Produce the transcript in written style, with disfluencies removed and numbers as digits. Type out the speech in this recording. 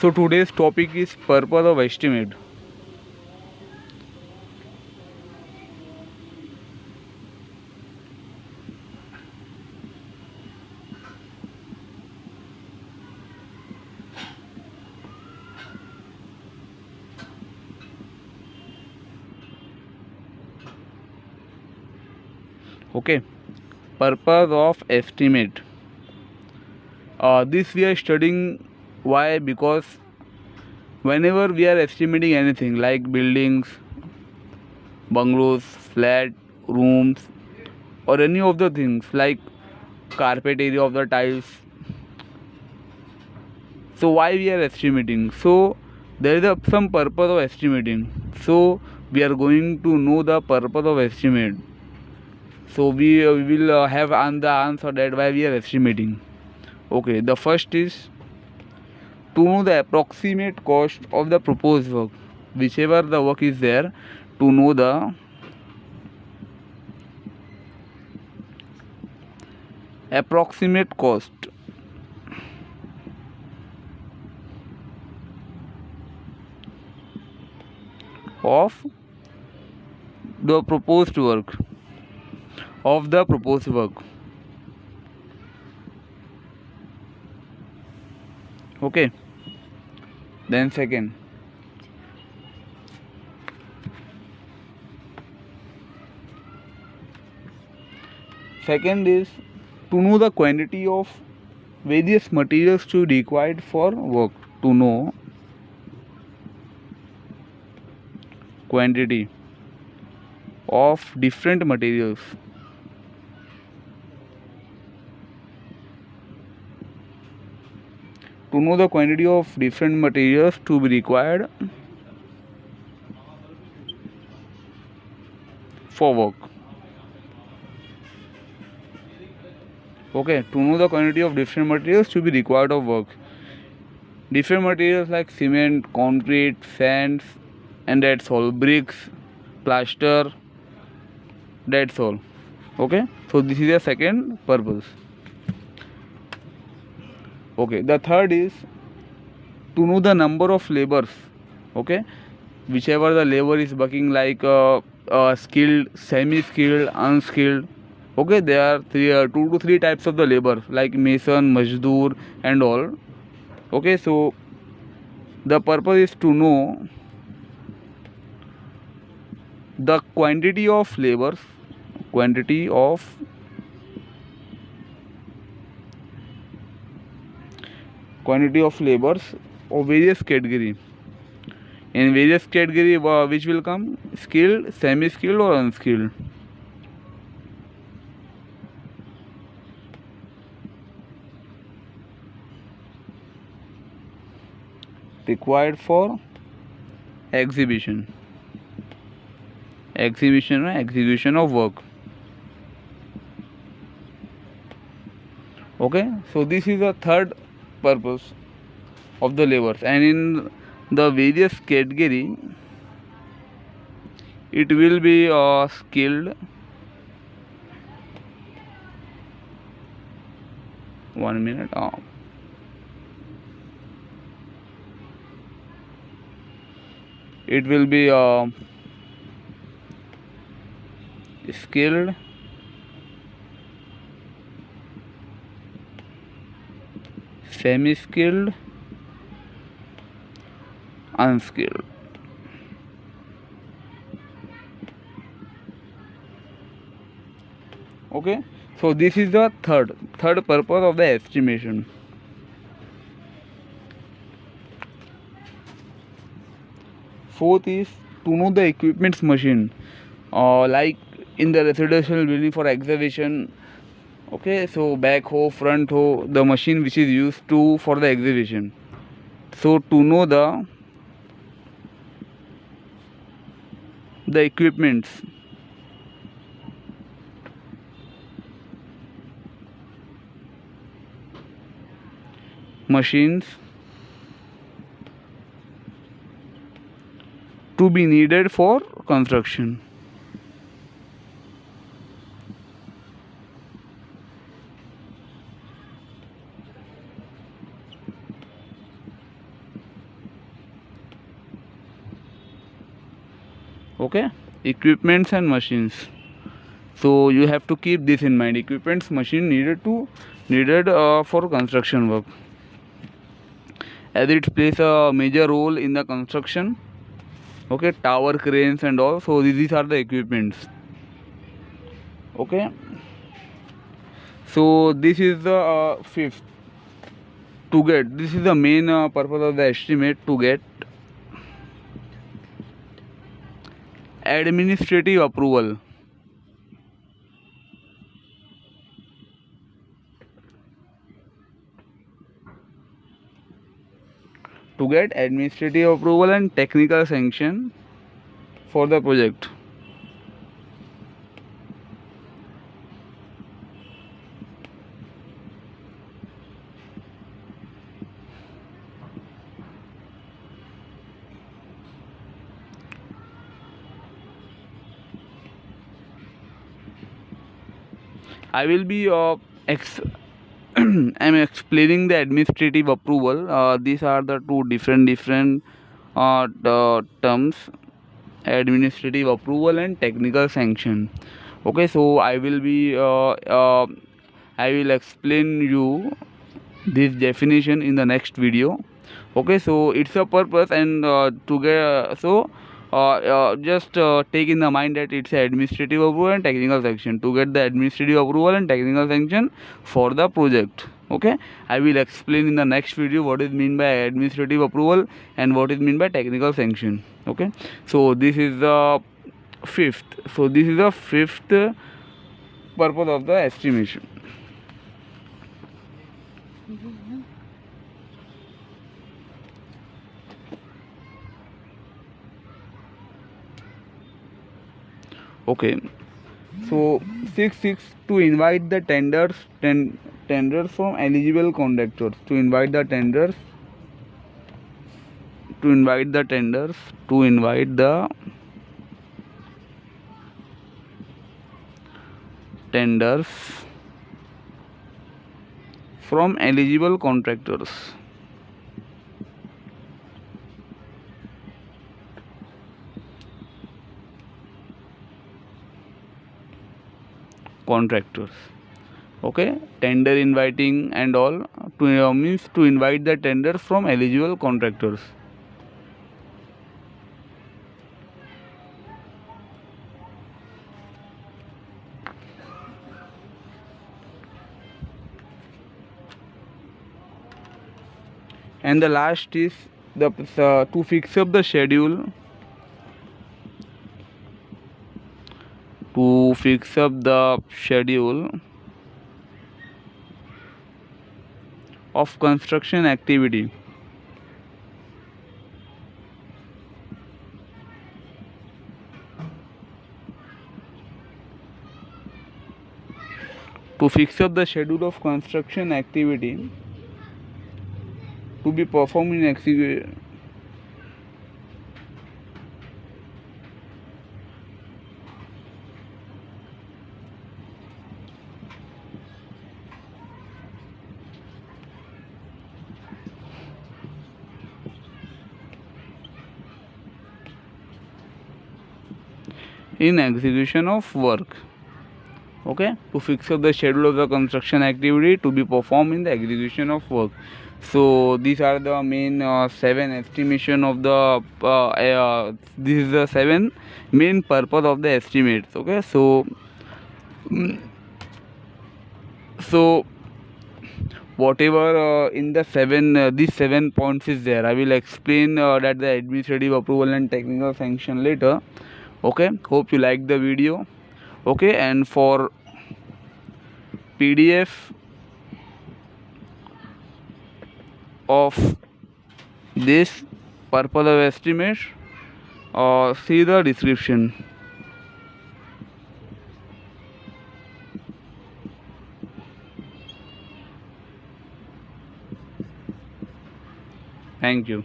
So today's topic is purpose of estimate. Okay, purpose of estimate. This we are studying. Why? Because whenever we are estimating anything like buildings, bungalows, flat, rooms, or any of the things like carpet area of the tiles. So why we are estimating? So there is some purpose of estimating. So we are going to know the purpose of estimate. So we will have the answer that why we are estimating. Okay, the first is to know the approximate cost of the proposed work, whichever the work is there, to know the approximate cost of the proposed work of the proposed work. Okay, then second is to know the quantity of various materials to required for work. To know quantity of different materials to know the quantity of different materials to be required for work. Okay, to know the quantity of different materials to be required of work. Different materials like cement, concrete, sands, and that's all. Bricks, plaster, that's all. Okay, so this is the second purpose. Okay, the third is to know the number of labors. Okay, whichever the labor is working like skilled, semi-skilled, unskilled. Okay, there are 2 to 3 types of the labor like mason, mazdoor, and all. Okay, so the purpose is to know the quantity of labors, quantity of labors of various category. In various category, which will come skilled, semi-skilled, or unskilled. Required for exhibition or execution of work. Okay, so this is the third purpose of the labors, and in the various category it will be skilled. 1 minute. It will be skilled, semi-skilled, unskilled. Okay, so this is the third purpose of the estimation. Fourth is to know the equipments machine, like in the residential building for exhibition. Okay, so backhoe, front hoe, the machine which is used to for the exhibition. So to know the equipments, machines to be needed for construction. Okay, equipments and machines. So you have to keep this in mind. Equipments, machine needed for construction work, as it plays a major role in the construction. Okay, tower cranes and all. So these are the equipments. Okay, so this is the fifth. To get, this is the main purpose of the estimate, to get administrative approval. To get administrative approval and technical sanction for the project. I will be I'm explaining the administrative approval. These are the two different the terms: administrative approval and technical sanction. Okay, so I will explain you this definition in the next video. Okay, so it's a purpose, and to get just take in the mind that it's a administrative approval and technical sanction, to get the administrative approval and technical sanction for the project. Okay, I will explain in the next video what is mean by administrative approval and what is mean by technical sanction. Okay, so this is the fifth. So this is the fifth purpose of the estimation. Okay, so 6 to invite the tenders from eligible contractors. To invite the tenders to invite the tenders to invite the tenders from eligible contractors. Okay, tender inviting and all, to means to invite the tenders from eligible contractors. And the last is the to fix up the schedule. To fix up the schedule of construction activity. To fix up the schedule of construction activity to be performed in execution. In execution of work. Okay, to fix up the schedule of the construction activity to be performed in the execution of work. So these are the main seven estimation of the this is the seven main purpose of the estimates. Okay, so so whatever in the seven these 7 points is there, I will explain that the administrative approval and technical sanction later. Okay, hope you like the video. Okay, and for PDF of this purpose of estimate, see the description. Thank you.